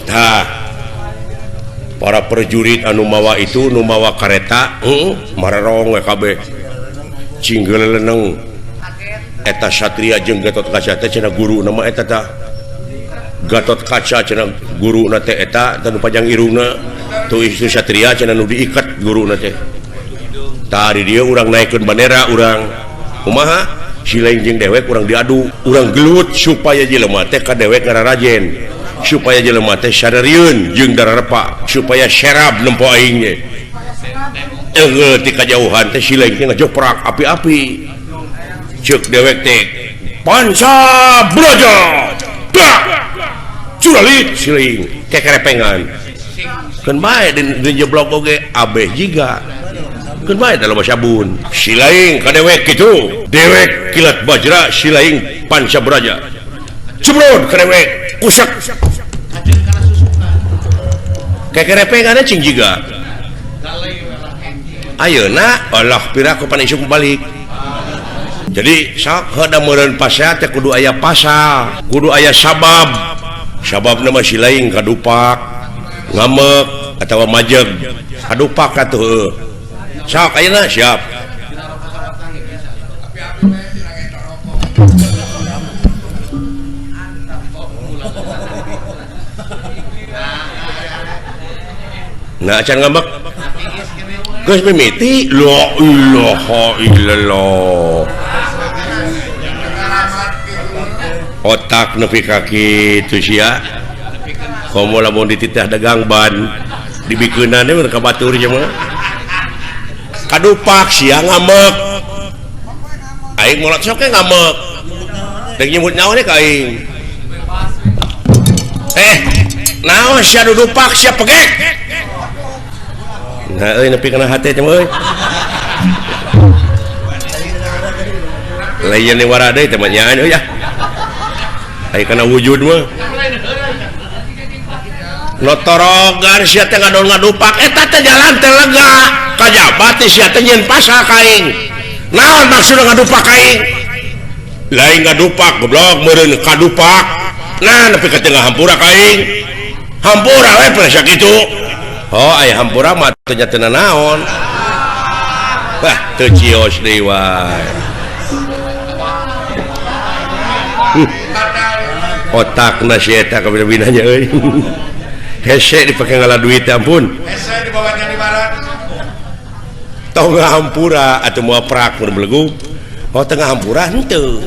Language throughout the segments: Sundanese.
nah para prajurit anu mawa itu nu mawa kareta mararong kabeh cinggel leneng eta satria jeung Gatot Kaca teh cenah guru nama eta tah Gatot Kaca cenah guru na teh eta tanu panjang irungna tu itu satria cenah nu diikat guru na teh tadi dia urang naikkeun bandera urang kumaha silaing jeung dewek urang diadu urang gelut supaya jelema teh ka dewek ngararajen supaya jelema teh sadarieun jeung dararepa supaya serab nempo aing ge ti kajauhan teh silaing teh ngajoprak api-api ceuk dewek teh panca braja dak curalit silaing kekerepengan keun bae di jeblok oge abeh jiga keun bae dalam sabun silaing ka dewek kitu dewek kilat bajra silaing panca braja cebrod ka dewek kusak kekerepengan cing jiga ayeuna Allah piraku pan isuk balik jadi sok heuda meureun pasea teh kudu aya pasal kudu aya sabab nama silaing kadupak ngamek atawa majeg kadupak atuh sok ayeuna siap nah acan ngambek geus mimiti la ilaha illallah otak nepi ka kitu sia komo lamun dititah dagang ban dibikeunana we ka batur nya mah kadupak sia ngambek aing molat sok ngambek deuk nyebut nyawa ka aing naon sia dudupak sia pegek nah nepi kana hate teh euy lain yang wara deui teh mah nyaan euy ya ai kana wujud mah notorogan sia teh ngadupak eta teh jalan teh lega kajabat sia teh nyeun pasal ka aing naon maksud ngadupak ka aing lain ngadupak goblok meureun kadupak nah nepi ka tengah hampura ka aing hampura we presa kitu oh aya hampura mah teu nyatena naon wah teu cios deui wae otakna si eta kabina-bina nya euy hese dipake ngala duit ampun hese dibawa nya di barat tong hampura atuh moal prak mun belegug oh tengah hampura henteu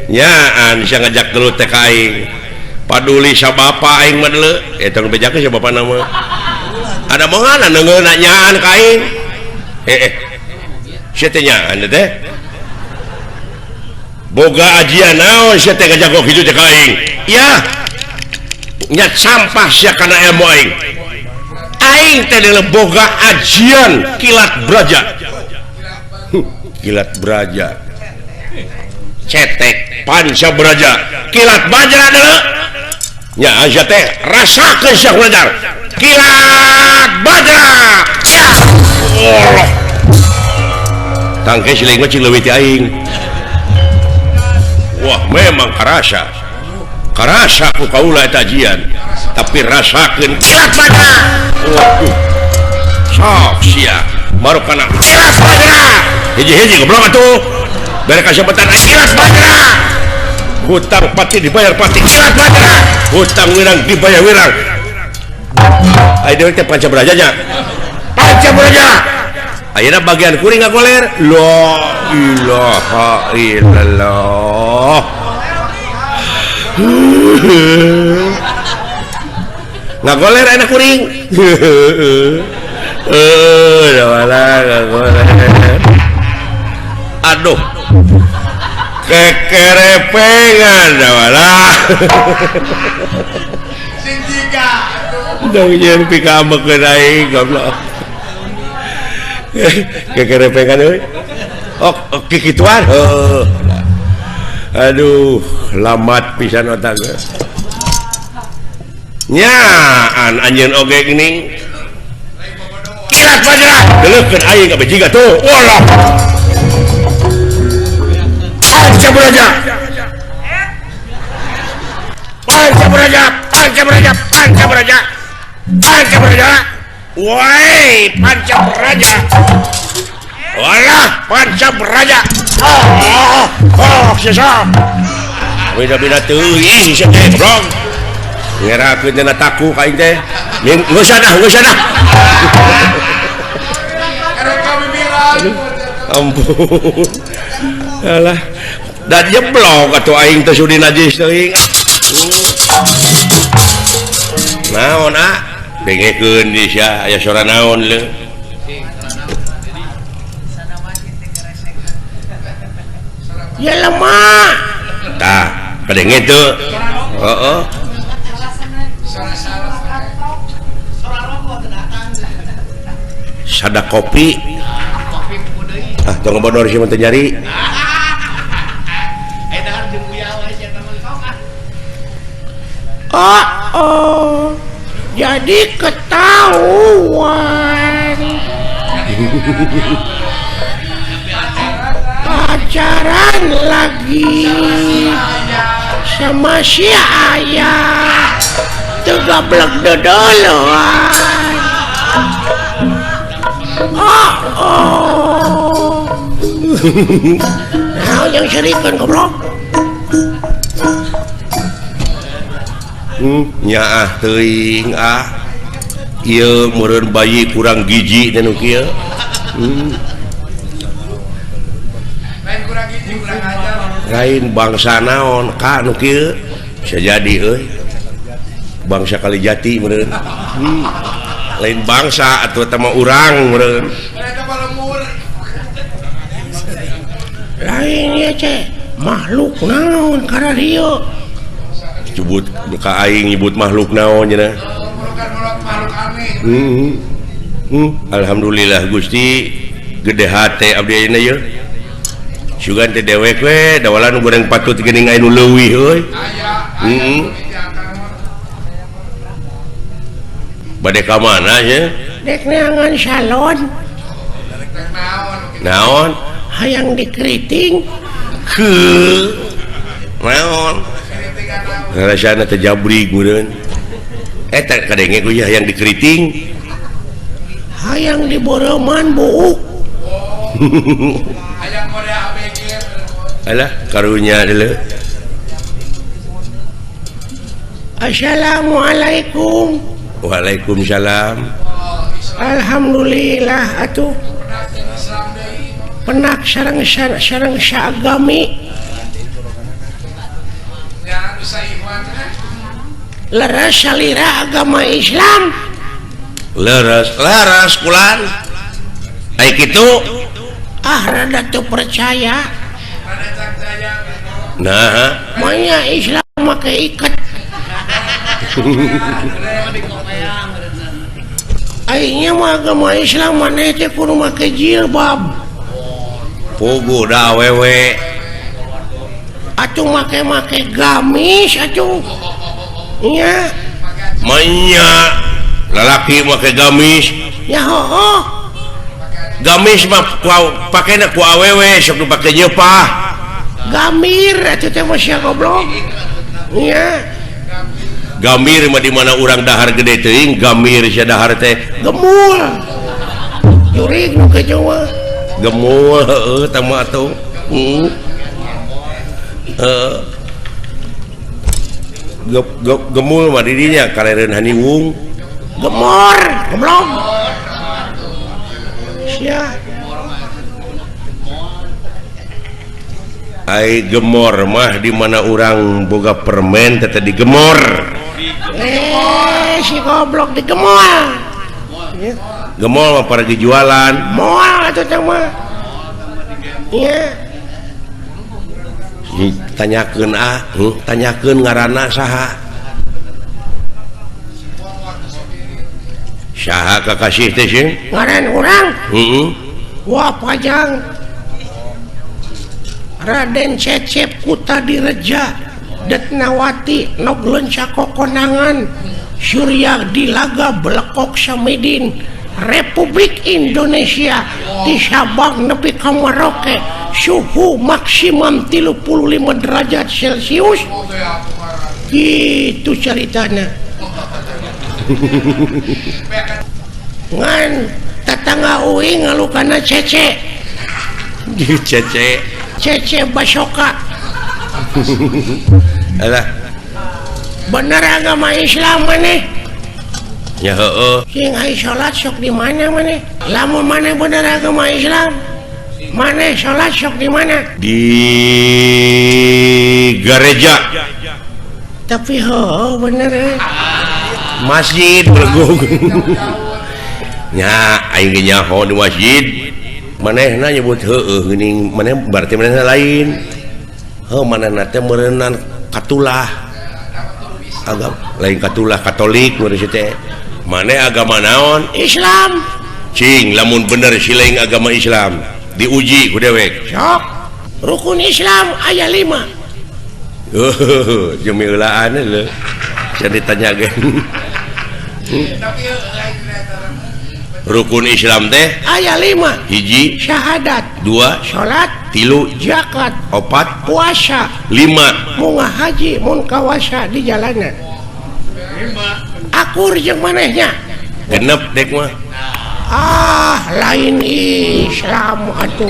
nyaan bisa ngajak dulu teh ka aing paduli sabapa aing mah deuleu eta nu bejakeun sabapa nama ada mangana neungeuna nyaan ka aing sia teh nyaan teh boga ajian naon sia teh ngajak kitu teh ka aing ya nyat sampah sia kana ilmu aing teh deuleu boga ajian kilat braja kilat braja cetek panca braja kilat bajra deuleu nya asa teh rasakeun sak belajar kilat bajra Allah tangke sileung mah cing leuwih ti aing wah memang karasa ku kaula eta ajian tapi rasakeun kilat bajra waduh sok sia marukana kilat bajra hiji-hiji goblok atuh bere kasabetan kilat bajra hutang pati dibayar pati kilat bajra hutang wirang dibayar wirang aya deui teh panca braja nya panca braja ayeuna bagian kuring ngagoler la ilaha illallah ngagoler ayeuna kuring ngagoler aduh kekerepengan dawalah sing jiga dong yen pika ambekeun aing goblok kekerepengan euy oh kikituan aduh lamat pisan otak nyaan anjeun oge geuning kilat bajra deuleukeun aing ka bejiga tuh walah Braja. Panca Braja, Panca Braja, Panca Braja. Panca Braja. Woi, Panca Braja. Walah, Panca Braja. Sisa. Beda-beda teuing sia teh, Bro. Ngerakeun cenah taku ka aing teh. Geus usah dah. Ampun. Alah. Da jeblok atuh aing teh sudi najis teuing. Naon dengekeun di sia aya suara naon le. Ya lemah. Tah, kadenge teu. Heeh. Sada kopi. Tong bodor sih teu nyari. Jadi ketahuan. Pacaran lagi sama si ayah. Tegablek dodoloan. Nah, yang serikan goblok. Nya teuing ieu meureun bayi kurang giji teh nu kieu. Lain kurang giji kurang ajar. Lain bangsa naon ka nu kieu? Bisa jadi euy. Bangsa Kalijati meureun. Lain bangsa atuh teh mah urang meureun. Lain ya ceh makhluk naon karena dia nyebut ka aing nyebut makhluk naon cenah makhluk aneh. Alhamdulillah Gusti gede hate abdi ayeuna ye sugan teh dewek we dawalan nu goreng patut geuning aya nu leuwih euy. Bade ka mana ye dek neangan salon naon hayang dikeriting ke naon rasana teh jabrig meureun eta kadenge ku hayang dikeriting hayang diboroman buuk hayang Korea ABG alah karunya deuleu. Assalamualaikum. Waalaikumsalam. Alhamdulillah atuh penak sareng saagami leres salira agama Islam leres kulan ai kitu rada teu percaya nah manya Islam make iket aingnya mah agama Islam maneh teh kudu make jilbab pugu da wewe atuh make gamis atuh nya manya lalaki make gamis ya heuh gamis mah pakena ku awewe sok dipake nyeupah gamir atuh teh mah sia goblok nya gamir mah di mana urang dahar gede teuing gamir sia dahar teh gemul jurig nu ke Jawa gemul heueuh tah mah atuh gemul mah didinya karereun haniwung gemor goblok sia ai gemor mah di mana urang boga permen teh digemor si goblok digemor gemol mah pergi jualan moal atuh teh mah iya tanyakeun ngaranna saha kakasih teh sih ngaran urang wah pajang Raden Cecep Kuta Direja Detnawati Noglen Sakokonangan Surya Dilaga Blekok Samidin Republik Indonesia di Sabang nepi ka Merauke suhu maksimum 35 derajat Celcius gitu ceritana. Ngan tetangga uing ngalukana cece basoka. Alah Bener agama Islam maneh ya heeh sing aya salat sok di mana maneh lamun maneh bener agama Islam maneh salat sok di mana di gereja tapi bener masjid bergung nya aing ge nyaho di masjid manehna nyebut heueuh geuning maneh berarti manehna lain manehna teh meureunnan katulah agama lain katulah Katolik menurut teh maneh agama naon Islam cing lamun bener si lain agama Islam diuji ku dewek sok rukun Islam aya 5 jemilaan leuh jadi tanyakeun rukun Islam teh aya 5 hiji syahadat 2 salat 3 zakat 4 puasa 5 munggah haji mun kawasa di jalanan 5 akur jeung manehnya genep dek mah lain Islam atuh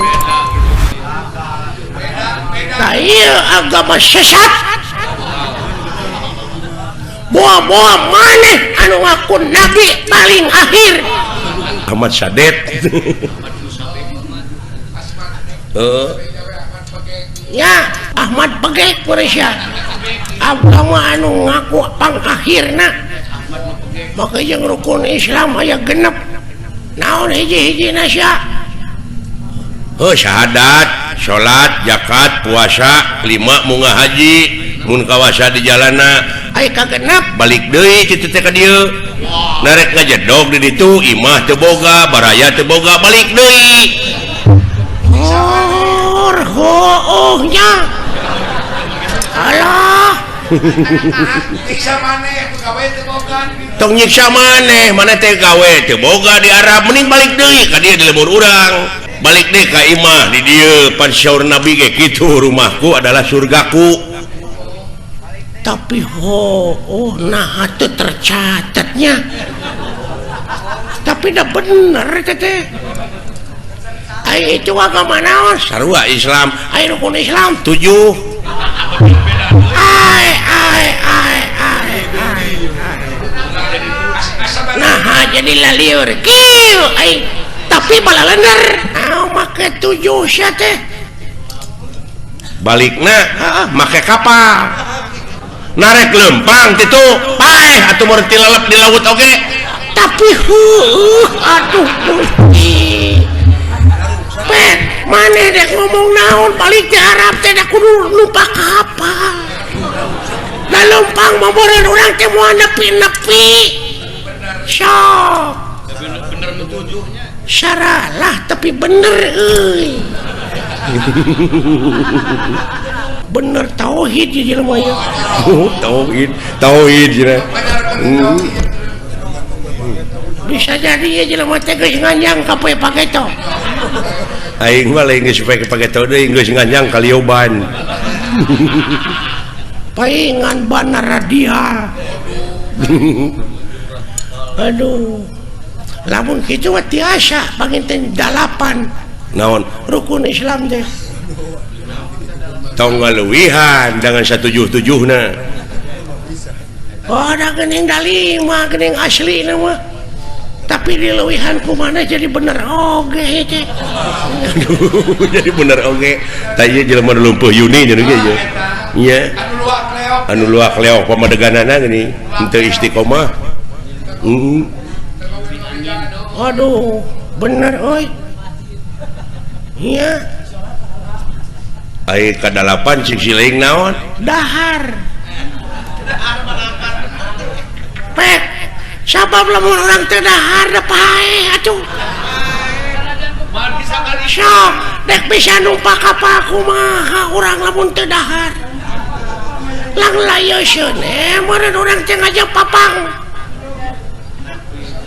nah iya agama sesat boa-boa maneh anu ngaku nabi paling akhir Ahmad Sadet ya Ahmad Begek Malaysia agama anu ngaku pangakhirna maka yang rukun Islam aya genep naon hiji-hiji nasya syahadat salat zakat puasa 5 munggah haji mun kawasa di jalana aya kagenep balik deui kitu teh ka dieu narek ngajedog di ditu imah teu boga baraya teu boga balik deui nya alah nyiksa maneh pegawai teu boga tong nyiksa maneh teh gawe teu boga di Arab mending balik deui ka dieu di lembur urang balik deui ka imah di dieu pan syaur nabi ge kitu rumahku adalah surgaku tapi nah itu tercatatnya tapi dah bener teh ai itu agama naon sarua Islam ai rukun Islam 7 nah jadi laliur kieu ai tapi balalenger make 7 sia teh balikna make kapal narek lempang itu paeh atuh meureun tilalep di laut oge tapi aduh pet maneh dek ngomong naon balik di Arab teh da kudu numpak kapal da lempang mah meureun urang teh moal nepi-nepi sok bener metujuhnya syaralah tapi bener euy bener tauhid di jelema ya tauhid cenah bisa jadi ya jelema teh geus nganjang ka poe pageto aing mah lain geus pake pageto deui geus nganjang ka lioban paingan bana radial aduh lamun kitu mah tiasa panginten 8 naon rukun Islam teh tong ngaluwihan dengan 177 na ada gening da 5 gening asli nama tapi di leuwihan kumana jadi bener oge teh aduh jadi bener oge tanya jelema nu lumpuh Yuni nya ge nya anu luak leok pamadeganana gini henteu istiqomah aduh bener oi iya ai kadalapan cing sileing naon dahar pek sabab lamun urang teh dahar da pae atuh sok dek bisa numpak kapal kumaha urang lamun teu dahar lang layeusieun meureun urang teh ngajak papang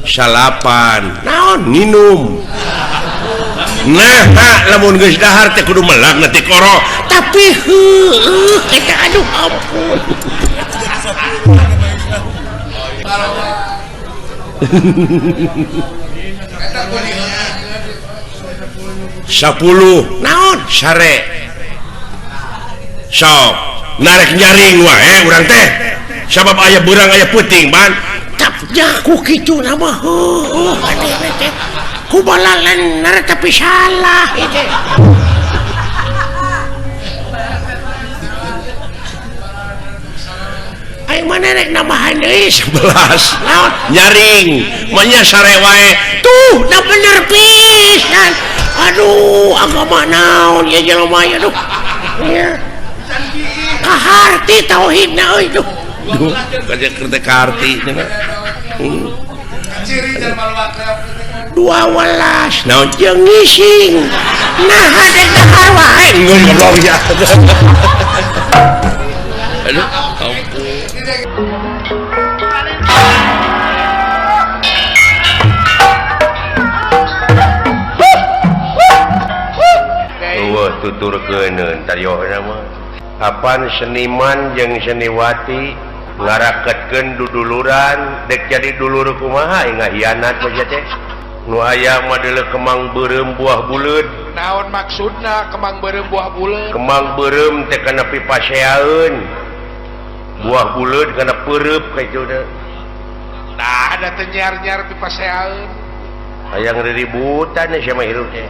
salapan naon minum nah lamun geus dahar teh kudu melag nanti koro tapi kita aduh ampun Eta kuliah 10 naon sare sok narik nyaring wae urang teh sabab aya beurang aya peuting ban tapnya ku kitu nama teh ku balalan nara tapi salah itu ayo mana rek nambahan deui 11 naon nyaring manya sare wae tuh dah bener pisan aduh agama naon ya jelema ya duh ya kaharti tauhidna euy duh duh kaja kertek karti ciri dan malwakaf 12 naon jeung ngising nah hadek dahar wae ngeun goblok ya aduh ampun eueuh tuturkeuneun tariohna mah apan seniman jeung seniwati ngaraketkeun duduluran dek jadi dulur kumaha ngahianat mah teh nu aya mah deuleu kemang beureum buah buleud naon maksudna kemang beureum buah buleud kemang beureum teh kana pipaseaeun buah buleud kana peureub kitu teh nah ada teh nyar-nyar pipaseaeun aya ngeributan sia mah hirup teh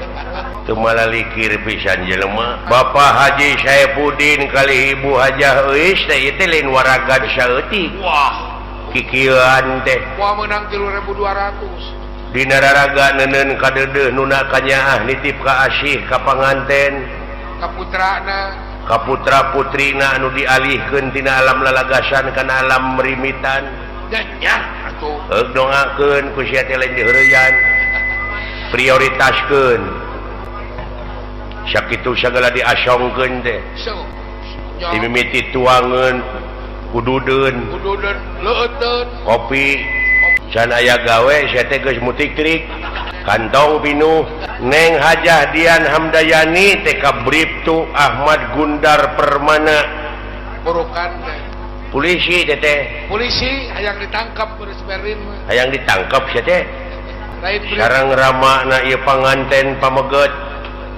teu malalikir pisan jelema Bapak Haji Saifuddin kali Ibu Hajah Euis teh ieu teh lain waragan saeutik wah kikieuan teh wah menang 3.200 dina raraga neuneun kadeudeuh nuna kanyaah nitip ka asih ka panganten kaputrana ka putra putrina anu dialihkeun tina alam lalagasan kana alam merimitan nyah atuh heug dongakeun ku sia teh lain diheureuyan prioritaskeun sakitu sagala diasongkeun teh so dimimiti tuangeun kududeun kududeun leuteun kopi can aya gawe sia teh geus mutik-trik kantong pinuh Neng Hajah Dian Hamdayani teh ka Bribtu Ahmad Gundar Permana burukan teh polisi teh polisi hayang ditangkap beres berin mah hayang ditangkap sia teh lain sareng ramana ieu panganten pameget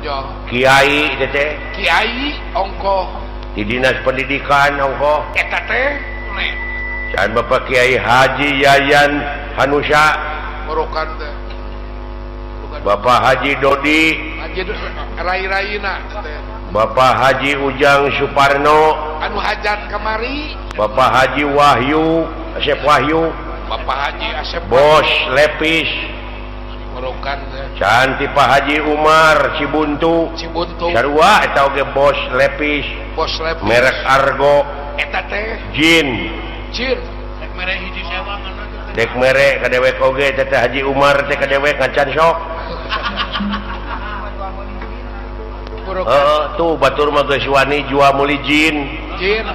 jo kiai teh kiai ongkoh di dinas pendidikan ongkoh eta teh nek can Bapak Kiai Haji Yayan Hanusa burukan teh Bapak Haji Dodi aja rai-raina teh Bapak Haji Ujang Suparno anu hajat kamari Bapak Haji Wahyu Asep Wahyu Bapak Haji Asep Bos Lepis burukan teh can ti Pak Haji Umar Cibuntu Cibuntu sarua eta oge Bos Lepis bos lepis merek Argo eta teh Jin cir rek mere hiji sewangan dek mere kadewek oge teh Haji Umar teh kadewek ngancan sok burukan tuh batur mah geus wani jual muli jin jin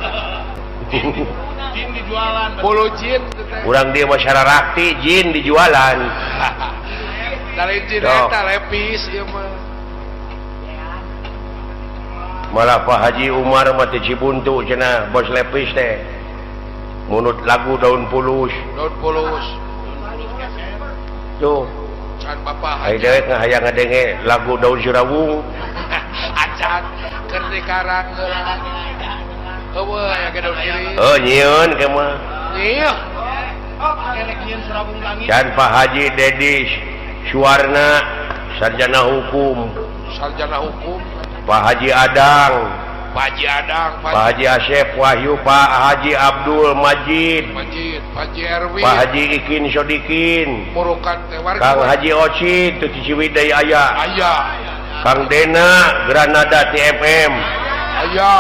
jin dijualan bolo jin teh urang dia masyarakat jin dijualan dari jin Dok. eta lepis ieu mah malah Pak Haji Umar mah teh Cibuntu cenah Bos Lepis teh munut lagu daun pulus daun pulus tuh can Bapak ai Haji dewek ngahayang ngadenge lagu daun sirawung acan keur dikarang heula eueuh aya ge daun kiri nyieun ke mah ieu can Pak Haji Dedis Suwarna sarjana hukum sarjana hukum Pak Haji Adang Pak Haji Adang Pak Haji Asep Wahyu Pak Haji Abdul Majid Majid Pak Haji Erwin Pak Haji Ikin Sodikin burukan teh warga Kang Haji Oci tu Ciwidey aya aya Kang Dena Granada TFM aya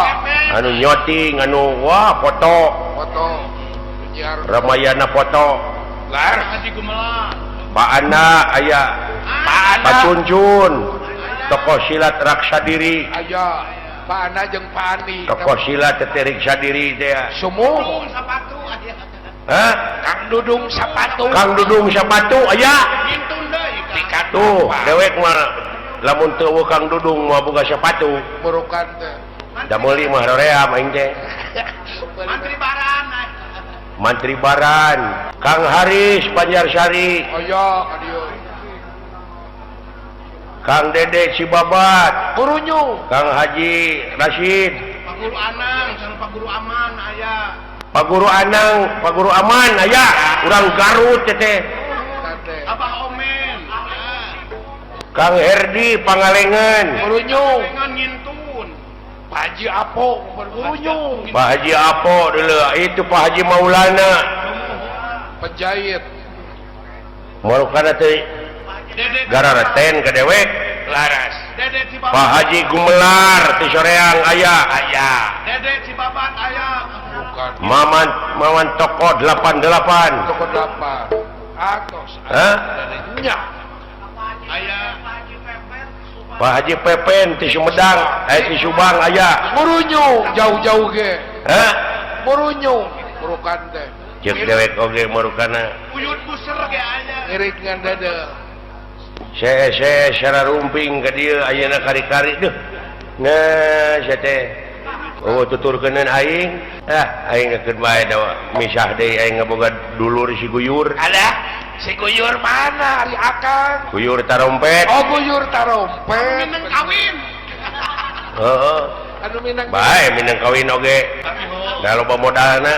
anu nyoting anu wah foto foto penyiar Ramayana foto lar Haji Gumelar Pak Anda aya Pak Pak Ana Cuncun tokoh silat raksa diri aya Pak Ana jeung Pak Ani tokoh silat teterik sadiri teh sumuh Hah? Kang Dudung Sapatu. Kang Dudung Sapatu aya tuh dewek mah lamun teu Kang Dudung mah boga sepatu Murukan teh. da meuli mah hoream aing teh Mantri Baran Kang Haris Banjarsari Oh iya, adieu. Kang Dede Cibabat Gurunyu. Kang Haji Rashid Pak Guru Anang sama Pak Guru Aman aya. Pak Guru Anang Pak Guru Aman aya urang Garut teh Tante. Abah Omen. Kang Herdi Pangalengan Gurunyu. Dengan ngintun. Pak Haji Apo, Gurunyu. Pak Haji Apo dulu itu Pak Haji Maulana Penjahit. Marukana teh Dede garareten ka dewek Laras. Dede Pak Cibabat. Haji Gumelar ti soreang aya Dede Cibabat aya. Bukan. Maman Toko 88 Toko 8. Atos. Hah? Nya. Aya. Pak Haji Pepen ti Sumedang ti Subang aya Gurunyu. Jauh-jauh ge. hah Gurunyu. Murukan teh. ceuk dewek oge marukana Uyut buser ge aya. Ngirik ngan dada. saya secara rumping ka dieu ayeuna kari-kari deuh nah sia teh tuturkeuneun aing aing ngakeun bae da misah deui aing ngaboga dulur si Guyur Ada. Si Guyur mana? Ari Akang. Guyur Tarompet Oh, Guyur Tarompet. Minang kawin. heeh Anu minang. bae minang kawin oge da loba modalna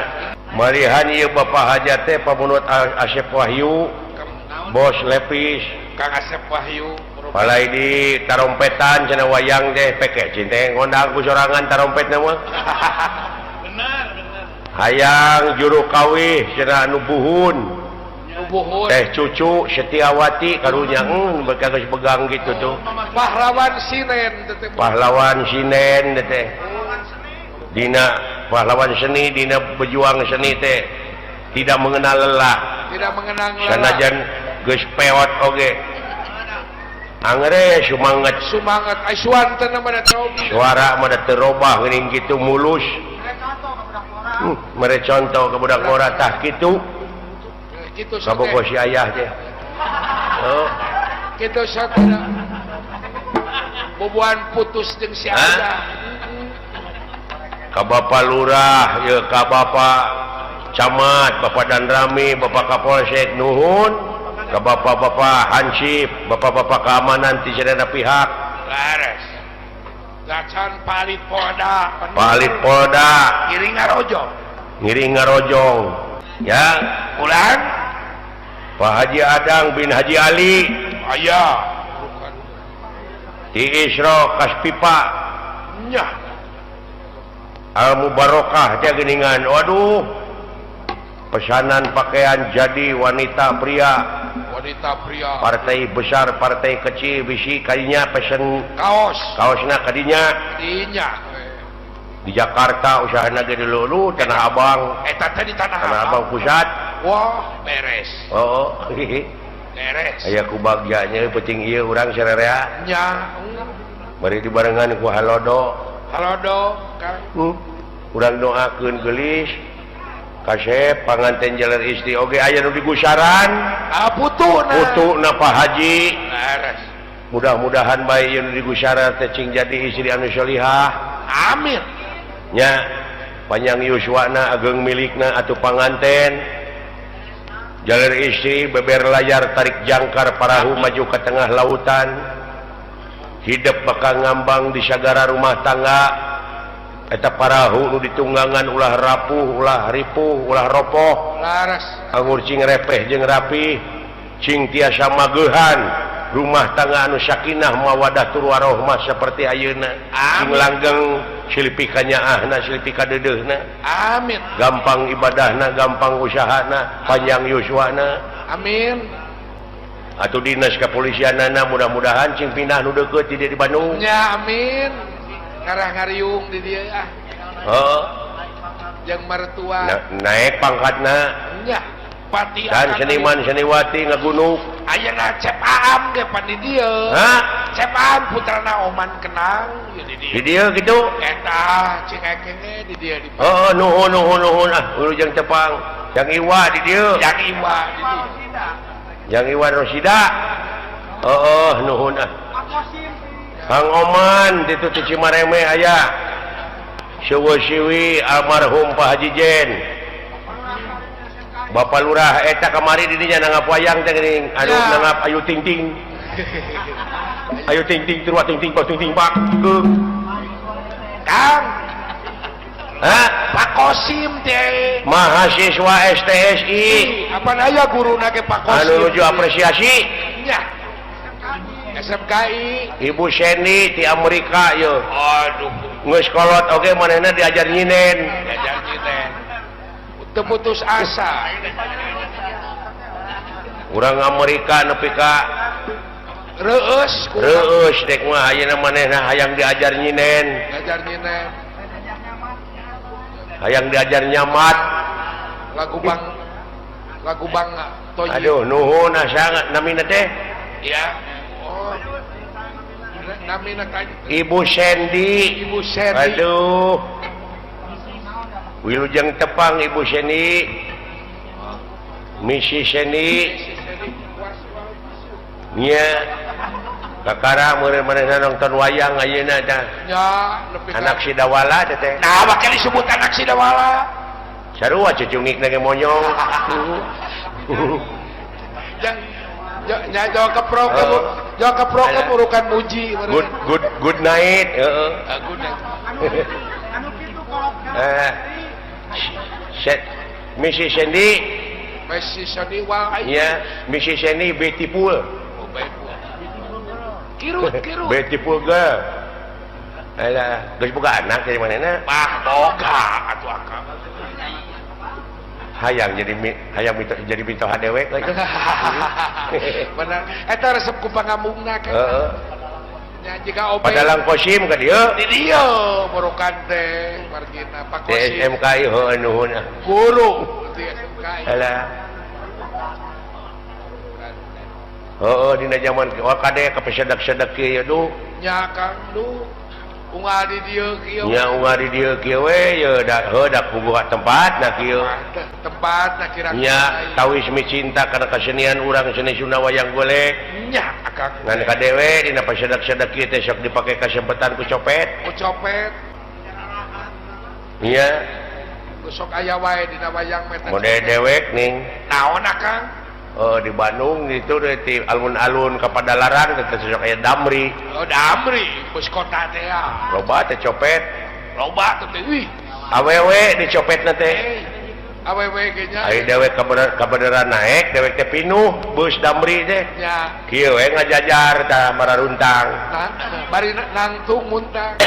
marihan ieu Bapak Hajat teh pamunut Asep Wahyu Bos Lepis Kang Asep Wahyu. palai di tarompetan cenah wayang teh peke cinte ngondang ku sorangan tarompetna mah Benar. hayang juru kawih cenah anu buhun Nubuhun. teh cucu Setiawati karunya mereka geus pegang gitu tuh Pahlawan Sinen. Teteh. pahlawan sinen teh dina pahlawan seni dina berjuang seni teh tidak mengenal lelah Tidak mengenang lelah. sanajan geus peot oge angere sumanget Sumangat. Aiswan teh namanya Tobi. suara mah da teu robah geuning kitu mulus mere contoh ke budak ngora tah kitu Gitu kabogo si ayah teh oh Gitu satana. Boboan putus jeung si Hah? Ayah. ka Bapak Lurah ya ka Bapak Camat Bapak Danrami Bapak Kapolsek nuhun ka Bapak-bapak Hansip Bapak-bapak keamanan ti sadaya pihak Laras. Gacan palit Polda. Palit Polda Kiring ngarojo. ngiring ngarojong ya Ulan. Pak Haji Adang bin Haji Ali Ayah. ti Isro Kaspipa Nya. Al Mubarokah teh geuningan waduh pesanan pakaian jadi wanita pria Wanita pria. partai besar partai kecil bisi kadinya pesen Kaos. kaosna kadinya Dinya. di Jakarta usahana ge dulu Tanah Abang Eta teh di Tanah Tanah Abang. Abang pusat Wah, beres. oh Beres. aya kubagyanya penting ieu urang sarerea Nya. bari dibarengan ku halodo Halo dok. Kang. urang doakeun geulis kasep panganten jalan istri oge aya nu digusaran Ah, putuna. putuna Pak Haji Beres. mudah-mudahan bae ieu nu digusaran teh cing jadi istri anu solihah Amin. nya panjang yuswana ageng milikna atuh panganten jalan istri beber layar tarik jangkar parahu maju ke tengah lautan hidup bakal ngambang di sagara rumah tangga eta parahu nu ditunggangan ulah rapuh ulah ripuh ulah ropoh Laras. anggur cing repeh jeung rapi cing tiasa mageuhan rumah tangga anu sakinah mawadah tur warohmah seperti ayeuna cing langgeng silpi ka nyaahna silpi ka deudeuhna Amin. gampang ibadahna gampang usahana panjang yuswana Amin. atuh dinas kepolisianana mudah-mudahan cing pindah nu deukeut di Bandung Nya amin. Karah ngariung di dia ah. heeh Jeung mertua. naik pangkatna Nya. Pati dan seniman seniwati ngagunuk Ayeuna Cep Aam ge pan di dieu. hah Cep Aam putrana Oman Kenang ieu di di dieu. dieu kitu Eta cingekenge di dieu di. nuhun nuhun ah ulujeng tepang Jang Iwa di dieu. Jang Iwa di dieu. Jang Iwa Rosida. Nuhun ah. Kang Oman di tu Cimareme aya. Siwi almarhum Pak Haji Jen. Bapak Lurah eta kamari di dinya nangap wayang teh geuning anu nangap Ayu Ting Ting. Ayu Ting Ting turwa Ting Ting Pak. Kang Hah? Pak Kosim teh Mahasiswa STSI. apa aya guruna ge Pak Kosim Anu nuju apresiasi. nya SMKI Ibu Seni di Amerika yo. aduh Geus kolot oge manehna diajar nyinen. diajar nyinen teu putus asa Urang Amerika nepi ka reueus dek mah ayeuna manehna hayang diajar nyinen, diajar nyinen hayang diajar nyamat. lagu bang Toyi Aduh nuhun asa namina teh ya oh namina tadi Ibu Sendi. Ibu Seri Aduh Wilujeng tepang Ibu Seni, Misi Seni nya kakara meureun manehna nonton wayang ayeuna tah. nya nepi ka Anak Sidawala teh. nah bakal disebut anak Sidawala Sarua cucungik nage monyong. nya jauh ke pro urukan muji Good night. Heeh. good night Misi Sendi Messi Sony wal ya, Misi Seni beautiful. kirut Beautiful girl. Alah, geus boga anak dari manehna? boga atuh akang Hayang jadi mitoha dewek lagi. bener eta resep ku pangamungna kan Heeh. nya jika obe Padalang Kosim ka dieu. di dieu burukan teh margina Pak Di Kosim SMKI heuh nuhun. guru di SMKI Alah. Dina zaman kade kapesedak-sedak kieu duh. nya Kang du unggal di dieu kieu Nya unggah di dieu kieu we ye dak puguh tempat na kieu. tempat nak kira Nya tawis mi cinta kana kasenian urang seni Sunda wayang golek. nya akang Ngan kadewe dina pasedak-sedak kieu teh sok dipake kasempetan ku copet. ku copet Nya sok aya wae dina wayang meta mode dewek ning naon akang di Bandung itu di alun-alun ka Padalarang teh sok aya Damri. oh Damri bus kota teh ya Loba teh copet. loba teh wih Awewe dicopetna teh. awewe ge nya Ai dewek kabeneran naik, dewek teh pinuh bus Damri teh. nya Kieu we ngajajar tah mararuntang. bari nangtung muntang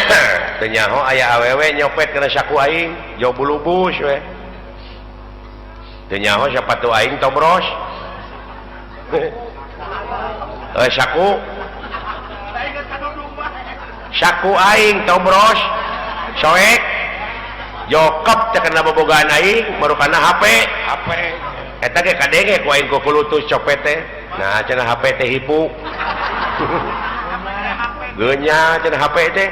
Teu nyaho aya awewe nyopet kana saku aing, jauh bulu bus we. Teu nyaho sapatu aing tobros. Saku aing tobros. Soek. Jokep teh kana bobogaan aing, marukana HP. Eta ge kadenge ku aing ku kulutus copet teh. Nah cenah HP teh hipu. Geunya cenah HP teh.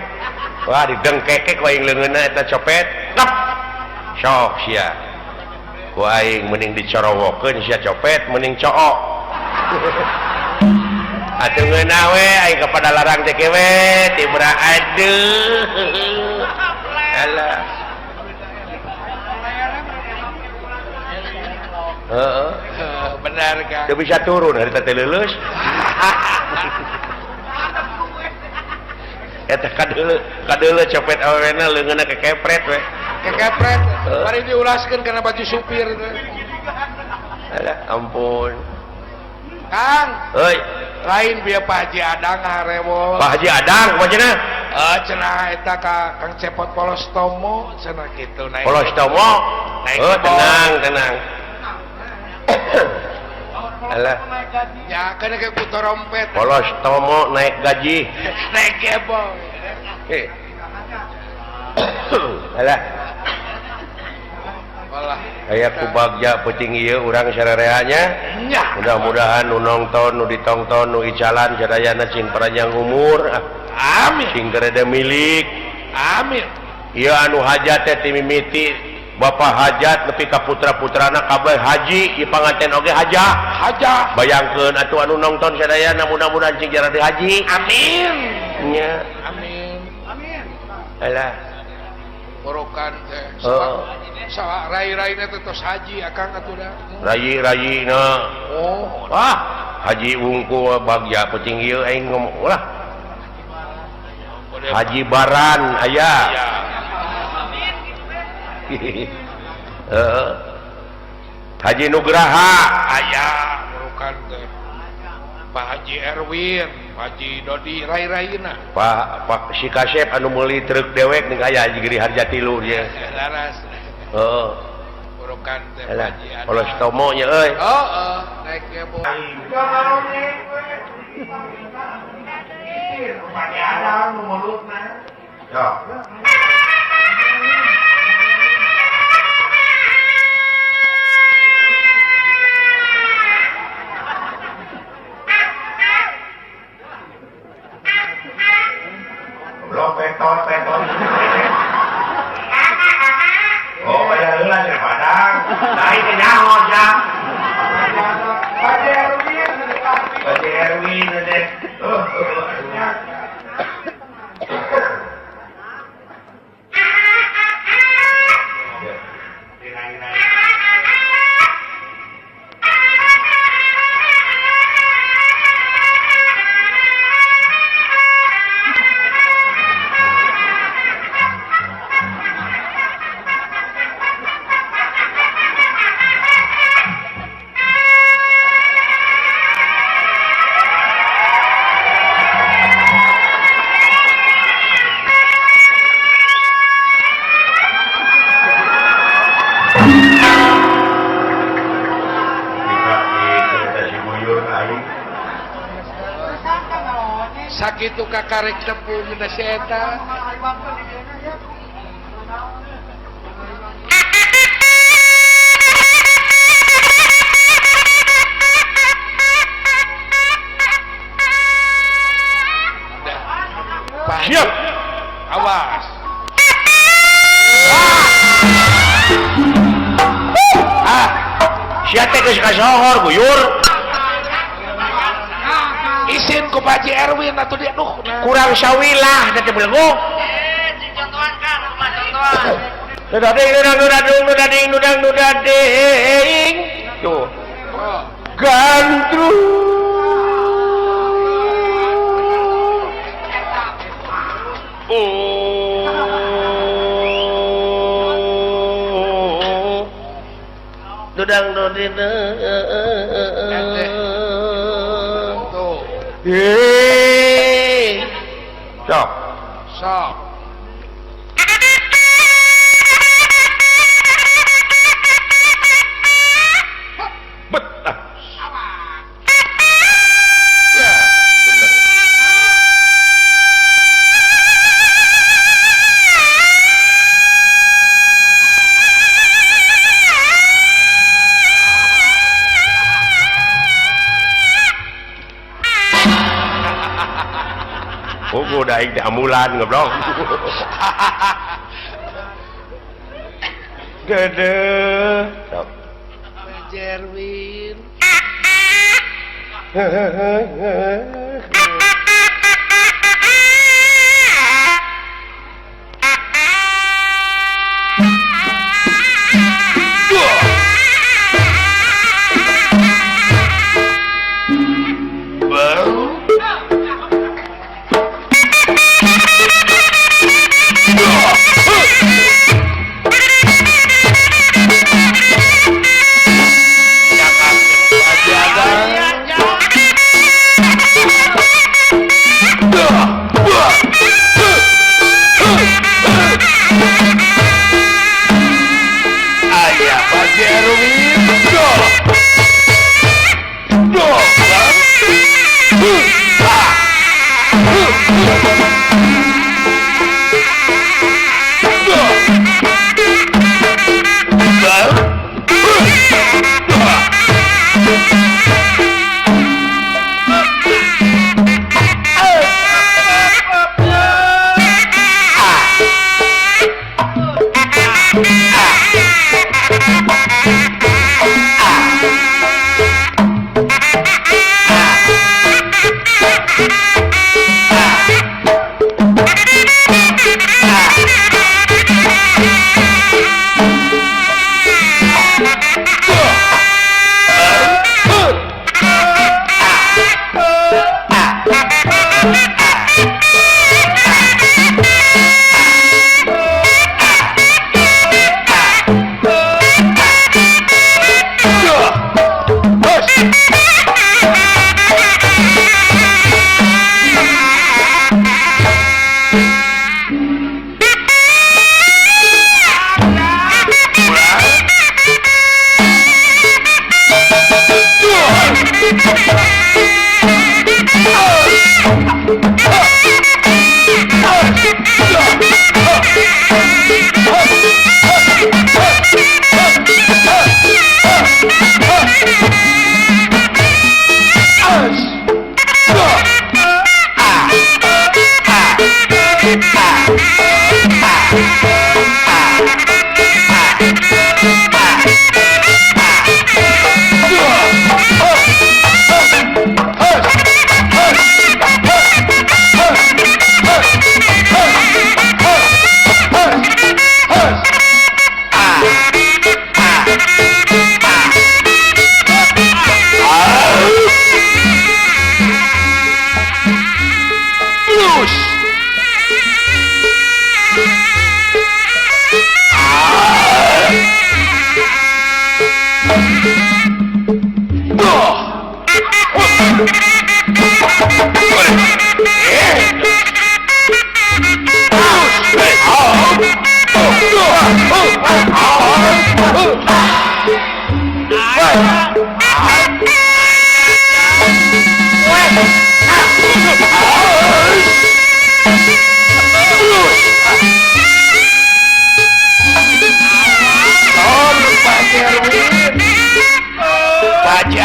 Wah didengkeke ku aing leungeunna eta copet. Lep. Sok sia. Ku aing mending dicorowokeun sia copet mending cook. Atuh ngeunah we aing kepada larang teh we tibra aduh. Alah. Heeh. benar kan Teu bisa turun harita teh leuleus. Eta kadeule copet awena leungeunna kekepret we. kekepret bari diulaskeun kana baju supir teh Alah ampun. Kang Heuy, lain bieu Pak Haji Adang harewol Pak Haji Adang macana? cenah eta ka Kang Cepot Polostomo cenah kitu naik Polostomo. naik Oh, gebong. tenang. Alah, ya kana ke ku trompet Polostomo naik gaji. naik gebong Alah, walah aya ku bagja peuting ieu urang sarereanya. nya Mudah-mudahan nu nongton, nu ditongton, nu icalan sadayana cing panjang umur. amin Cing kereda milik. amin Ieu anu hajat teh ti mimiti Bapak hajat nepi ka putra-putrana kabeh haji di panganten oge haja bayangkeun atuh anu nongton sadaya mudah-mudahan cing jarang dihaji amin nya amin alah borokan teh sawa rai-raina teh tos haji akang atuh da rayi-rayina haji wungkul bagja penting ieu aing ngomong ulah haji baran aya Haji Nugraha aya borokan teh Pak Haji Erwin Haji Dodi rai-raina Pak si Kasep anu meuli truk dewek ning aya Haji Harja 3 ya laras heeh borokan teh alah Haji polos tomo nya euy naik ke bo peton oh pada heula cenah padang lain teh nyaho ja Haji Erwin teh sakitu kakarek tepung geuna si eta siap awas sia teh geus kasohor buyur isin ku Pak Haji Erwin atuh dia kurang sawilah teh belenggu contohan kan rumah contohan nudading tuh gandrung dudang dudin tuh sok sok betah oh udah aing teh amulan ngobrol gede sok Pak Erwin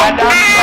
Adam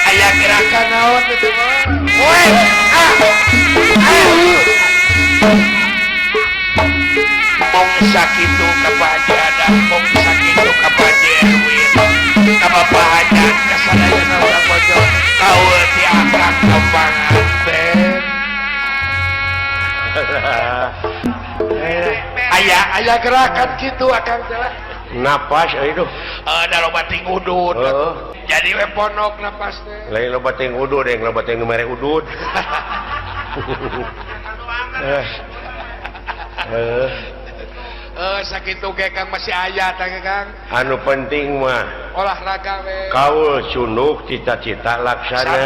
aya gerakan naon itu mong sakitu ka Haji Adam mong sakitu ka Haji Erwin ka bapahan kasadayan urang bojo kaul ti akang kembangan aya gerakan gitu akang teh napas itu da loba ting udud jadi we ponok napas teh lain loba ting udud yang loba ting mere udud sakitu ge Kang masih aya teh Kang anu penting mah olahraga we kaul cunuk cita-cita laksana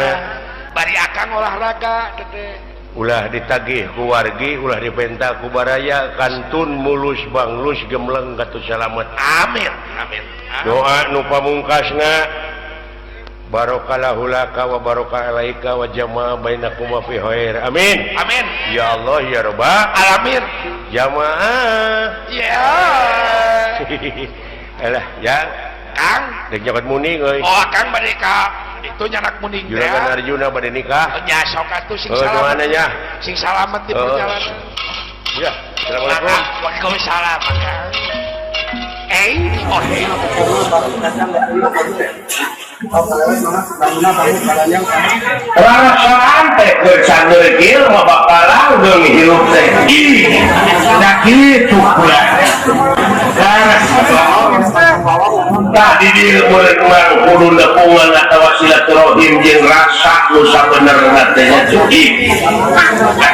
bari akang olahraga teh ulah ditagih ku wargi ulah dipenta ku baraya kantun mulus banglus gemleng katu salamet amin amin doa nu pamungkasna barokallahu laka wa barokah alaika wa jamaah bainakum fi khair amin amin ya Allah ya rabbal alamin jamaah ya alah ya Kang dek nyaket muning euy oh Kang bade ka itu nyanak muning teh Juragan Arjuna bade nikah nya sok atuh sing salamet nya sing salamet di perjalanan ya assalamualaikum waalaikumsalam Kang perasaan teh bercandeugil mah bakal langgeng hirup teh da kitu pula tadi di urang kudu nepungan atawa silaturahim jeung rasa nu sabenerna teh nya cuci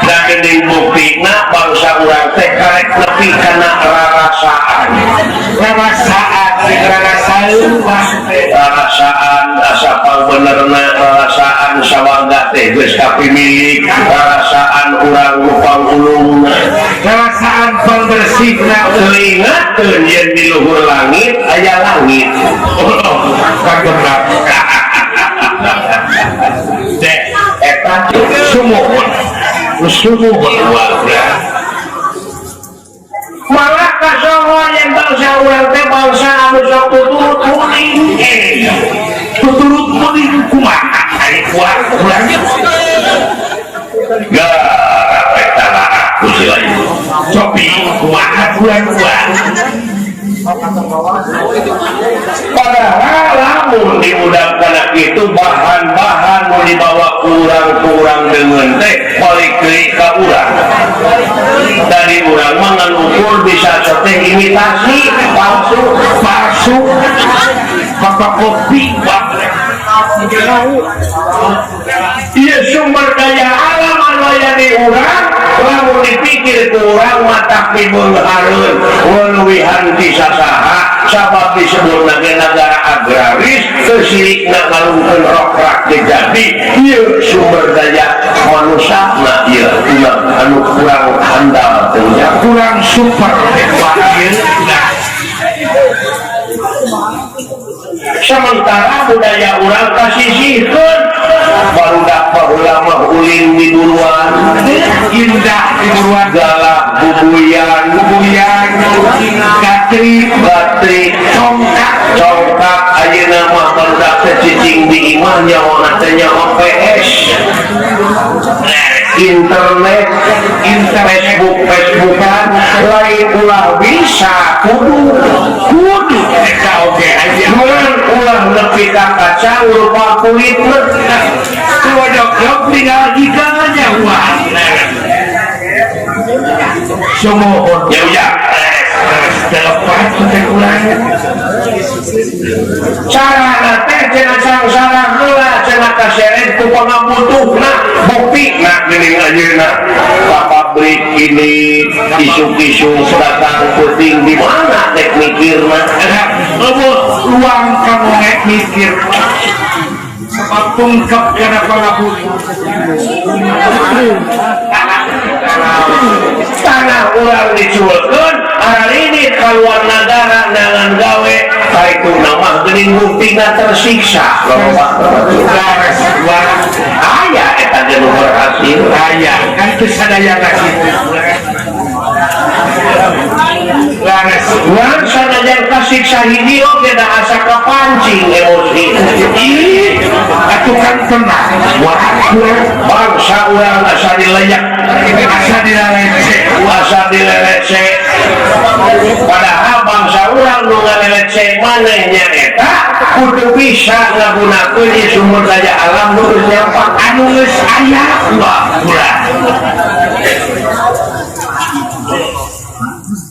da geuning buktina bangsa urang teh karek nepi kana rarasaan asa benerna rarasaan sawarga teh geus kapimilik rarasaan urang nu pangulungna rarasaan pambersihna ingatkeun yen di luhur langit aya langit kagenap teh eta sumuh keluarga malah kasongo yang bangsa urang teh bangsa anu sok tuturut muning kumaha ari kuat urang gara eta aku selain copi kumaha urang padahal lamun diudang kana kitu bahan-bahan nu dibawa kurang-kurang dengan teh balik deui ka urang dari urang mah ngan ukur bisa teh imitasi palsu bapak kopi ieu sumber daya alam anu aya di urang lamun dipikir ku urang mata pibeunghareun leuwihan ti sasaha sabab disebut negara agraris kesilingna ngalungkeun rokrak jadi ieu sumber daya manusana ieu ulang anu kurang handal teh kurang super ieu sementara budaya urang kasisihkeun barudak baheula ulin di buruan indah di buruan galak bubuyan gatri congkak ayeuna mah barudak cicing di imah nyawana teh nyawa PS internet Facebookan lain ulah bisa kudu mereka oke aja ulah nepi ka kaca lupa kulitna jok tinggal giganya wah semohon ya telepon kurang cara teh cenah sangsara heula cenah kaseret ku pangabutuhna buktina geuning ayeuna pabrik ini isu-isu datang penting di mana teh mikirna luang kamu mikir sebab tungkap karena pangabutuh tanah urang diculkeun hari ini keluar negara dengan gawe kaitu nama geuning buktina tersiksa aya eta ge nu berhasil aya kan teu sadaya kitu laras urang sanajan kasiksa hiji oge da asa kapancing emosi atuh kan tenang bangsa urang asa dileyak asa dilelece padahal bangsa urang nu ngalelece manehnya eta kudu bisa ngagunakeun di sumber daya alam nu geus nyampang anu geus aya urang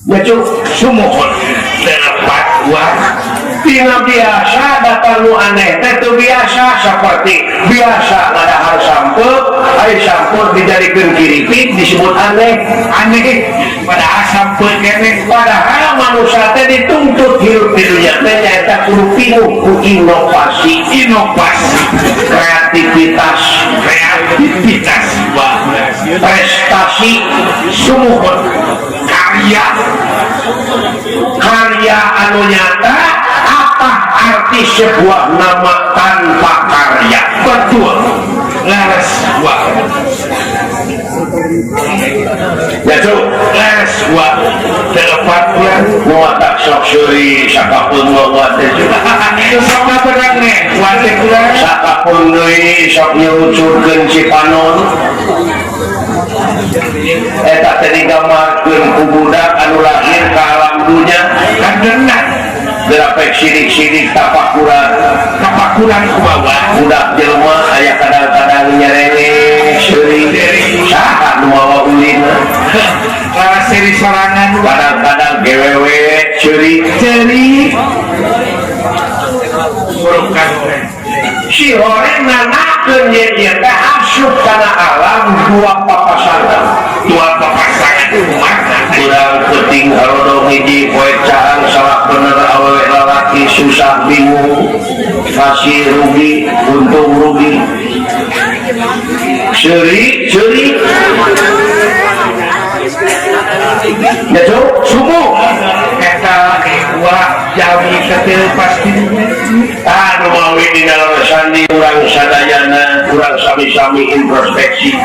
Bacuk sumohon dapat uang tina biasa data nu aneh itu biasa seperti biasa ngadahar sampel hari sampel dijadikan kiripik disebut aneh padahal sampel kene padahal manusia teh dituntut hidup di dunia teh nyaeta kudu pinuh ku inovasi kreativitas prestasi sumohon karya anu nyata apa arti sebuah nama tanpa karya betul laras wah ya cuk laras wah telepat bulan muatak sok suri sakapun ngawat itu sama berang nih wate bulan sakapun deui sok nyucurkeun Cipanon eta teh digambarkeun ku budak anu lahir ka alam dunya kadena gerapek sidik-sidik tapakuran ku bawah budak jelema aya kadang-kadang nyerengeng seuring saha nu mawa ulina laras seri sorangan kadang-kadang gewewe ceurik burukan si horeng nanakeun ieu teh asup kana alam dua papasangan umat urang penting harodong hiji poe cahang salah bener awewe lalaki susah bingung kasih rugi untung rugi ceurik ya cuk subuh eta wah jawi ketil pasti anu mawi di dalam sandi urang sadayana urang sami-sami introspeksi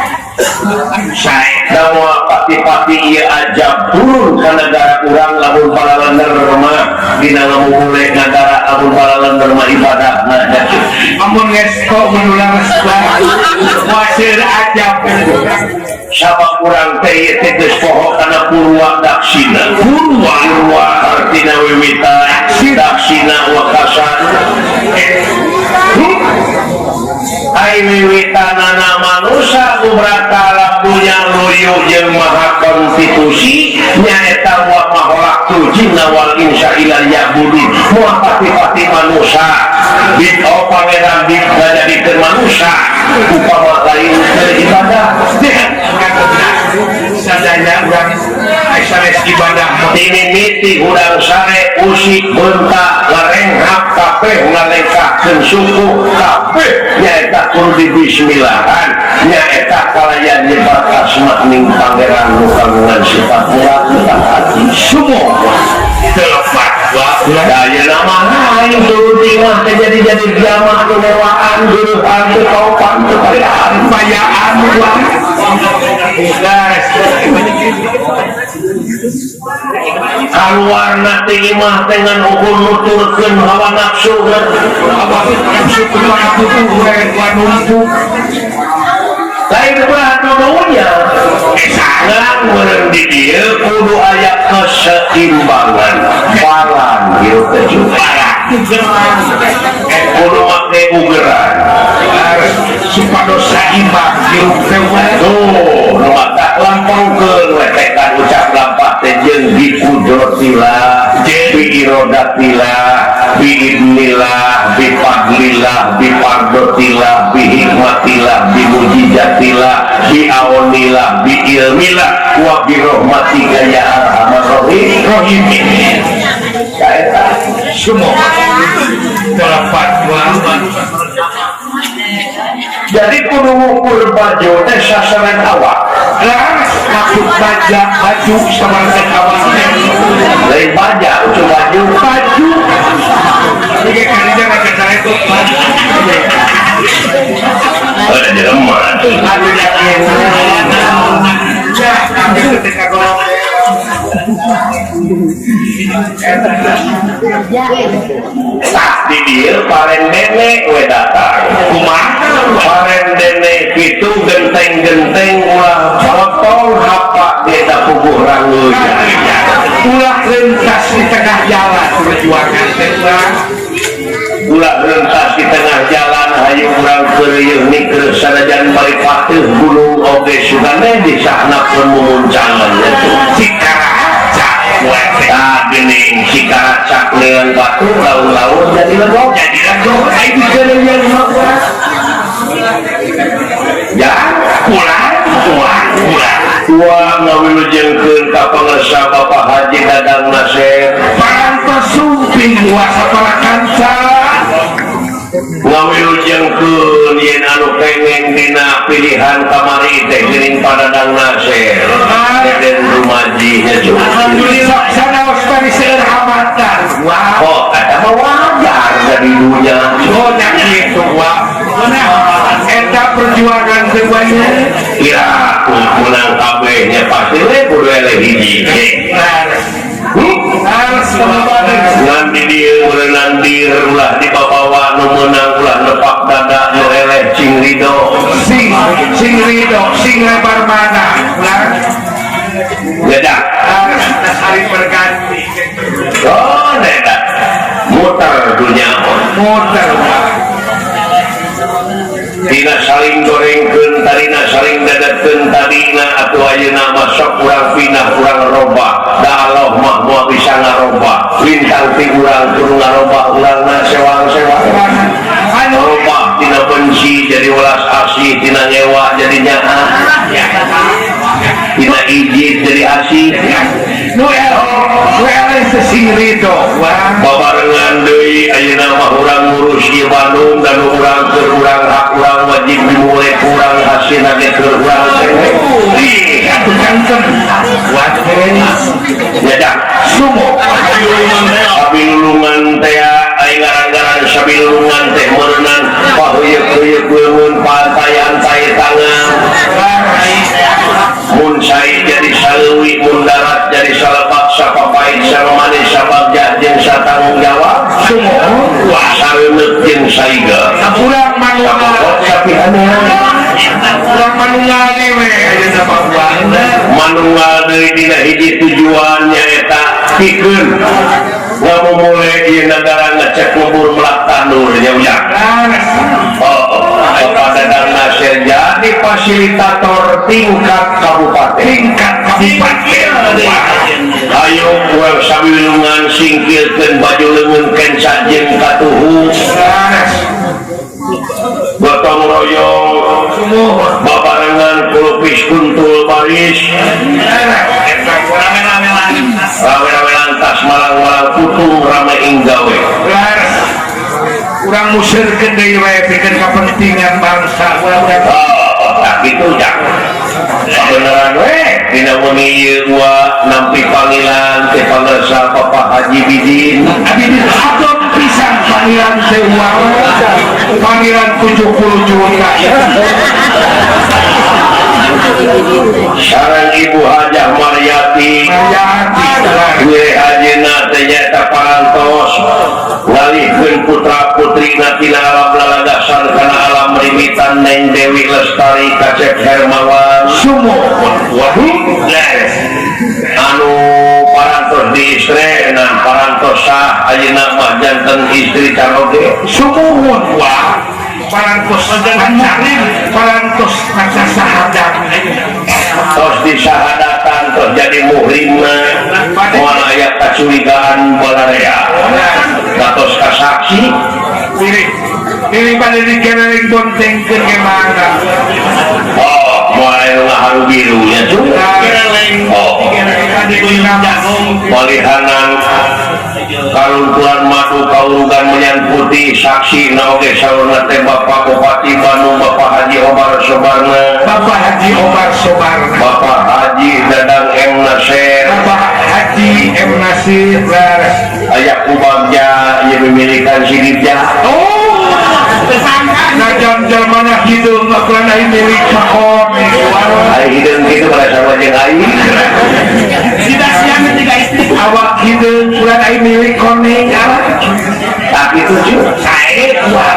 saya mau pati-pati ia ajab turun ke negara urang lamun palalander mah dina mulai negara lamun palalander mah ibadah amun geus kok menulang wasir ajab sabab urang teh teh geus poho kana purwa daksina purwa artina wiwitan daksina wakasan ai wiwitanana manusia kubrata labunya loyo jeung maha konstitusi nyaeta wa maholaktu jinna wal insa ilal ya'budun moal pati-pati manusia bid'ah pangeran dijadikeun manusia upama lain ibadah sadaya urang sanes ibadah dimimiti urang sare usik bentak larenghap kabeh ngalengka ngarasakeun suku kabeh nyaeta kudu bismillahan nyaeta kalayan nyebat asma ning pangeran nu kagungan sifat mulia kita hati semua telepat daya nama lain turuti mah jadi jamaah nu lewaan geureuhan teu kaupan teu bayaan bayaan keluarna tinggi mah dengan ukur nuturkeun hawa nafsu lain belah dulunya sangat meureun di dieu kudu aya keseimbangan balan hirup kejuparan kudu make ugeran supados saimbang hirup teh tuh nu mata lampangkeun we tekan ucap lampah teh jeung bi qudratillah bi iradatillah bi idnillah bi fadlillah bi fardotillah bi hikmatillah bi mujizatillah bi aunillah bi ilmillah wa bi rahmatika ya arhamar rahimin kaeta semua telepat jadi kudu ngukur baju teh sasaran awak maksud baju sama dengan awak lain baja ucap baju ini kalinya gak kata itu ada jereman di dia paren nenek we datang kumaha paren nenek itu genteng-genteng ulah potong hapa dia puguh ranguy ulah rentas di tengah jalan perjuangan teh ulah rentas di tengah jalan hayu urang keur niker sanajan balik pateuh gunung oge sugane di sana pun mumuncangan cikara tak gening cikara cak neun batu laun-laun jadi legok ai dikeun yang ya pulang ngawilujengkeun ka pangarsa Bapak Haji Dadang Nasir parantos sumping kuasa para kanca ngawilujengkeun yen anu pengen dina pilihan kamari teh geuning Padadang Nasir den rumajinya juga alhamdulillah sanaos bari seueur hamatan wah eta mah wajar dari dunya nya kitu wah eta perjuangan teh ya menang kabehnya pasti we kudu eleh hiji ngan di dieu nandir ulah dibawa nu meunang ulah nepak dada nu eleh cing ridho sing lebar mana beda hari berganti oh neda muter dunya muter dina saling gorengkeun tarina saling dadetkeun tadina atuh ayeuna mah sok urang pinah urang robah da Allah mah moal bisa ngarobah lintang ti urang kudu ngarobah urangna sewang-sewang robah tina benci jadi welas asih tina ngewa jadi nyaah tina ijit jadi asih nu eleh sing ridho babarengan deui ayeuna mah urang ngurus ieu Bandung dan urang keur urang hak urang wajib dimulai kurang hasilna ge keur urang teh atuh kanten kuat ya sumo sabilulungan teh ai ngaran-ngaran sabilulungan teh meunang paheuyeuh-heuyeuh beungeun pantai-antai tangan mun sai jadi saleuwi mun darat jadi salebak sapapait saremanis sabagja jeung satanggung jawab semua sareuneuk jeung saiga urang manunggal sapihanna urang manunggal we ayeuna Papua manunggal deui dina hiji tujuannya eta pikeun ngamumule ieu nagara ngecek lembur melak tandur nya ujang Padadang Nasir jadi fasilitator tingkat kabupaten ayo urang sabilungan singkirkeun baju leungeun kenca jeung katuhu gotong royong babarengan kulupis kuntul baris rame-rame lantas malang-malang putung rame inggawe urang musirkeun deui we pikeun kepentingan bangsa urang gitu jangan beneran we dina muni ieu nampi panggilan teh pangarsa Bapak Haji Bidin abdi diatur pisan panggilan teh uang panggilan 70 juta sareng Ibu Hajah Maryati gue hajina teh nyaeta parantos ngalihkeun putra putri tina alam lalagasan kana alam rimitan Neng Dewi Lestari Kacep Hermawan sumuhun waduh anu parantos di istri dan parantos sah ayeuna mah janten istri caroge sumuhun wah parantos parantos kaca sahadat tos disahadatan tos jadi muhrimna moal aya kacurigaan balarea katos kasaksi pilih pada dikenering bontengkeun ke mana moal aya ngaharu biru nya juga palihanan karuntulan madu kaulungan menyan putih saksi naoge saurna teh Bapak Bupati Bandung Bapak Haji Omar Sobarna Bapak Haji Omar Sobarna Bapak Haji Dadang M. Nasir Bapak Haji M. Nasir aya kubagja ieu memilikan siditja najan jalmana hideung ngakeun ai milik cakon ai hideung kitu pada sama jeung ai tidak siang tiga istri awak hideung ulah ai milik koneng tak kitu juga sae ulah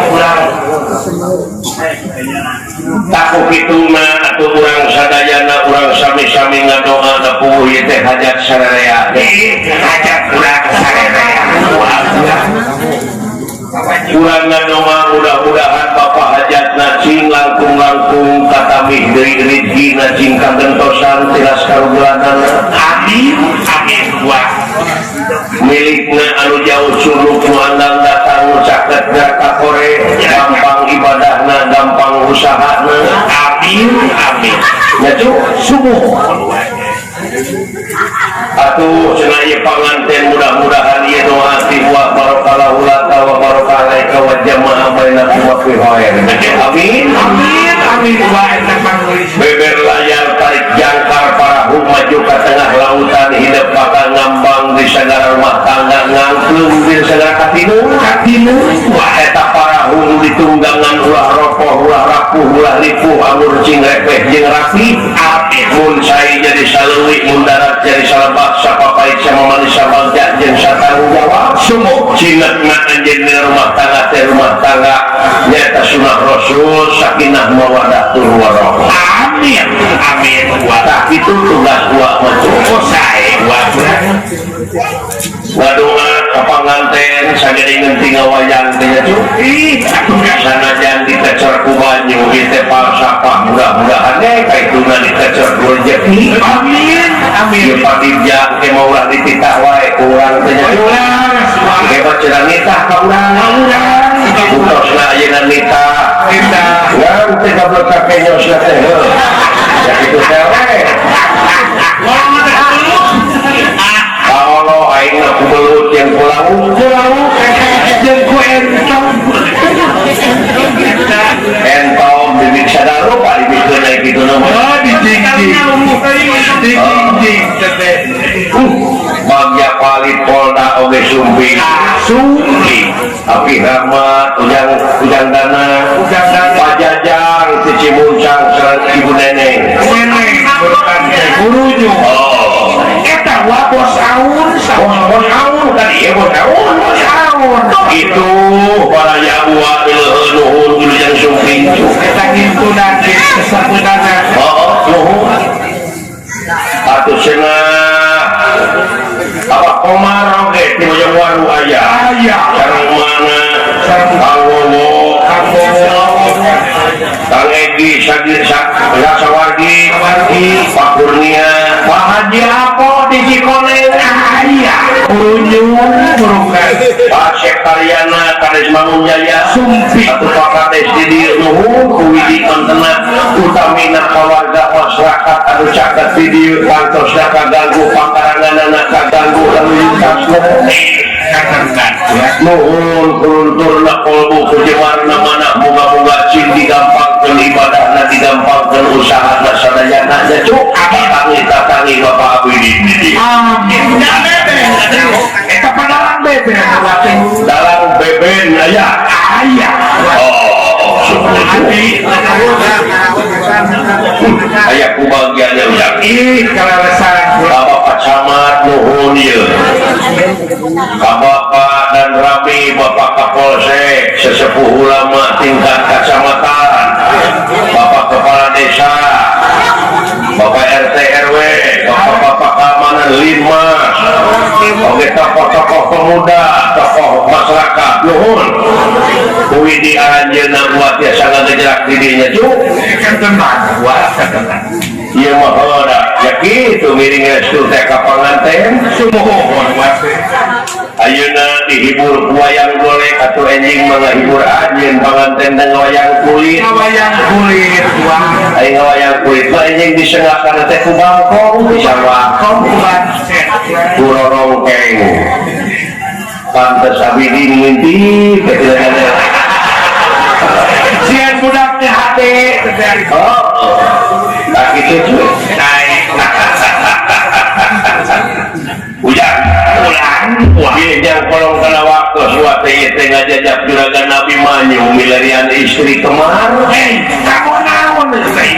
taku kituna atuh urang sadayana urang sami-sami ngadoa ngapuuh ieu teh hajat sararea hajat urang sararea urang ngadoa mudah-mudahan Bapak hajatna cing langkung-langkung katamih deui rezekina cing kagentosan tilas karugulanana amin amin wah milikna anu jauh suluk nu andang datang nu caket ka kore gampang ibadahna gampang usahana amin amin nya cu sumuh atuh cenah ieu panganten mudah-mudahan ieu doa ti wa barakallahu laka wa barakalaika wa jama'a bainakum wa fi khair amin amin amin wa eta panggeus beber layar tarik jangkar parahu maju ke tengah lautan hidup bakal ngambang di segala rumah tangga ngangklung di segala katinu wah eta parahu nu ditunggangan ulah ropoh ulah rapuh ulah lipuh anggur cing repeh jeung rapi amin mun sai jadi saleuwi mun darat jadi salebak sapapait sama manis sabagja jeung satanggung jawab sumuh cinetna anjeunna rumah tangga teh rumah tangga nyaeta sunah rasul sakinah mawaddatul warahmah amin amin wa tak itu tugas gua mencukup saya gua ngadoa ka panganten sagedeungeun ti ngawayang teh cuy atuh sanajan ditecer ku banyu ieu teh palsafah mudah-mudahan kaituna ditecer rezeki amin amin ieu patijak ke maulah dititah wae ku urang teh ge baceran nitah ka urang utosna ayeuna nitah ngan teh goblok ka kenyosna teh ya kitu teh we Allah aing aku belut yang pulau jeung ku entong bibik sadaro pak dibikeun aya kitu nama dijing teh bagja palit Polda oge sumpi api rahmat ujang dana pajajang ti Cimuncang sareng ibu neneng gurunya eta wa bos aun kan ieu bos aun itu para yawa nuhun wilujeng sumpi eta ngintunan kesabeunana nuhun atuh cenah apa Komar oge ti Bojong Waru aya sareng mana sareng Kawowo Kang Egi Sawargi Pak Kurnia Pak Haji Apo di Cikoneng iya kunjung burukan Pak Sektariana Kades Mangunjaya Sumpi satu Pak Kades di Nuhun Kuwidi Kontenat utamina keluarga masyarakat anu caket video kantosna kaganggu pakaranganana kaganggu lalu lintas nuhun kulunturna kolbu kujemarna mana bunga-bunga cing digampangkeun ibadahna digampangkeun usahana sadayana nya cuk tangi Bapak Abidin amin eta padalang bebe dalam beben aya aya kubagian yang ih kalalesan Bapak Camat nuhun ieu Bapak dan Rami Bapak Kapolsek sesepuh ulama tingkat kecamatan Bapak Kepala Desa Bapak RT RW Bapak keamanan Limas oke tokoh-tokoh pemuda tokoh masyarakat nuhun Widi aranjeunna buat ya sangat ngejerak didinya cuk kan tenang buat tenang ieu mah heuda ya kitu miring restu teh ka panganten sumohon wate ayeuna dihibur ku wayang golek atuh enjing mah ngahibur anjeun panganten dan wayang kulit wayang kulit wah ai wayang kulit mah enjing disengakan teh ku bangkong bisa wakong ku rorongkeng pantes abdi ngintip sian budak teh hate oh tak kitu cuy hujan ieu jang kolong kana waktu suatu ieu teh ngajajak juragan Nabi Manyu milarian istri kemar kamu naon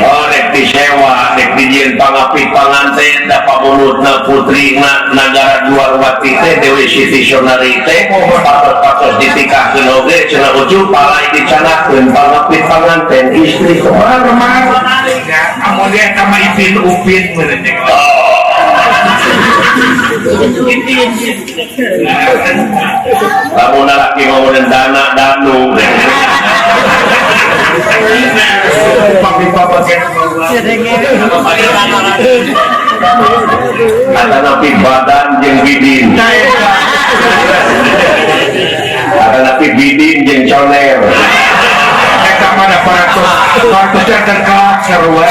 oh rek disewa rek dijieun pangapit panganten da pamulutna putrina nagara luar wati teh Dewi Siti Sonari teh patos ditikahkeun oge cenah ucup palai dicanakeun pangapit panganten istri kemar amun dia sama Ipin Upin bener lamun laki ngomongin dana danu ada napi badan jeung bidin ada napi bidin jeung coner kita mana paratus yang terkelak sarua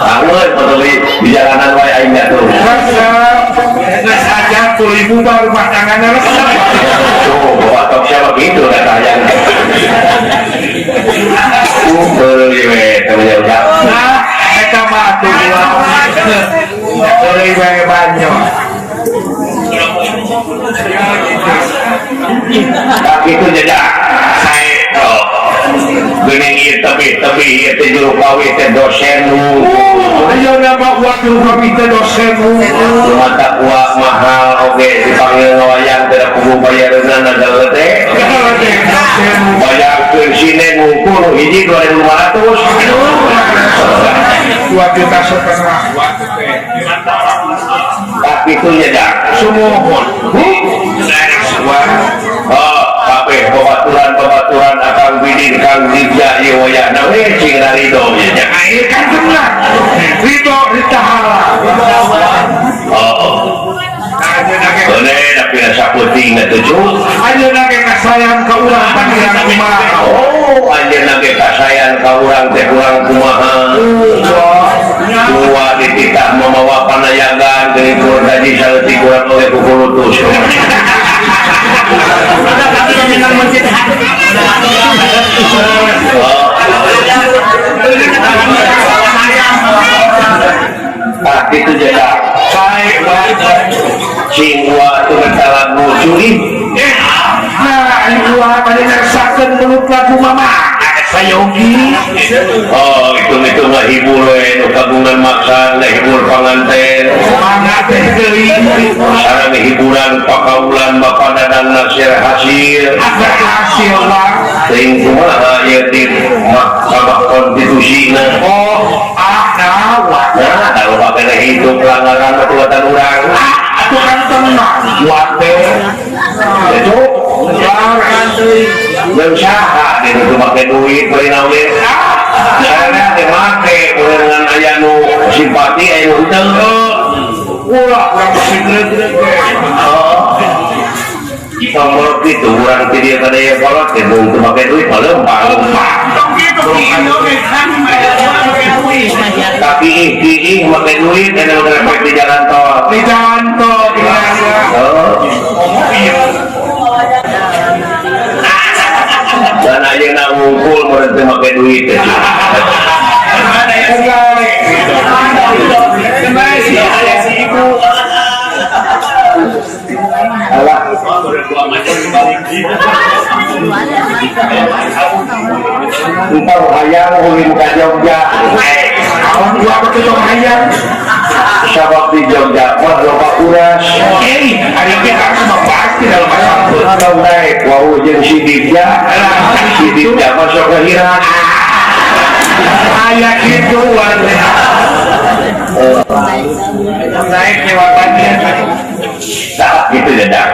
angeun peduli di jalanan wae aing tuh geus aja 10.000 baru rumah tanganna tuh batok siapa gitu katanya beli we temennya udah eta mah tuh beli we banyak tak itu jejak saya geuning ieu tebi ieu teh juru kawin teh dosen nu ayo nama uang juru kawin teh dosen nu mata uang mahal oge dipanggil ngawayang teh da kudu bayareunna nagala teh bayarkeun sine ngukur hiji 2.500 2 juta setengah tapi itu jejak sumohon oh kabeh babaturan akang bidin kang Dija ieu wayahna we cing ridho nya air kan benar ridho ditahala oh boleh tapi rasa puting tujuh ayeuna ge kasayang ka urang pangiran kumaha oh anjeunna ge kasayang ka urang teh urang kumaha tua dititah mamawa panayagan geuning kur haji saleutik urang oleh kukulutus tak itu jeda cingwa itu berjalan mucuri nah ini gua tadi ngersakan mulut lagu mama sayogi oh itu ngahibur nu kagungan makan ngahibur panganten mana teh deui sareng hiburan pakaulan Bapak Dadang Nasir hasil hasil lah teuing kumaha ieu di Mahkamah Konstitusina oh nah kalau bapak hidup pelanggaran perbuatan orang atuh kan tenang buat teh itu berusaha dia itu pakai duit beli naulin karena dia make dengan ayah nu simpati ayah nu hutang kurang bersih kalau itu orang tidak ada yang kolot dia untuk pakai duit kalau tapi ini pakai duit dan udah di jalan tol dan aja nak ngumpul berarti pakai duit entah hayang ulin ke Jogja kawan dua betul hayang sabab di Jogja mah loba uras hari ini harus membahas di dalam masyarakat kalau naik wau jeung sidiknya masuk ke hirak ayah gitu naik lewat banjir tak gitu ya dah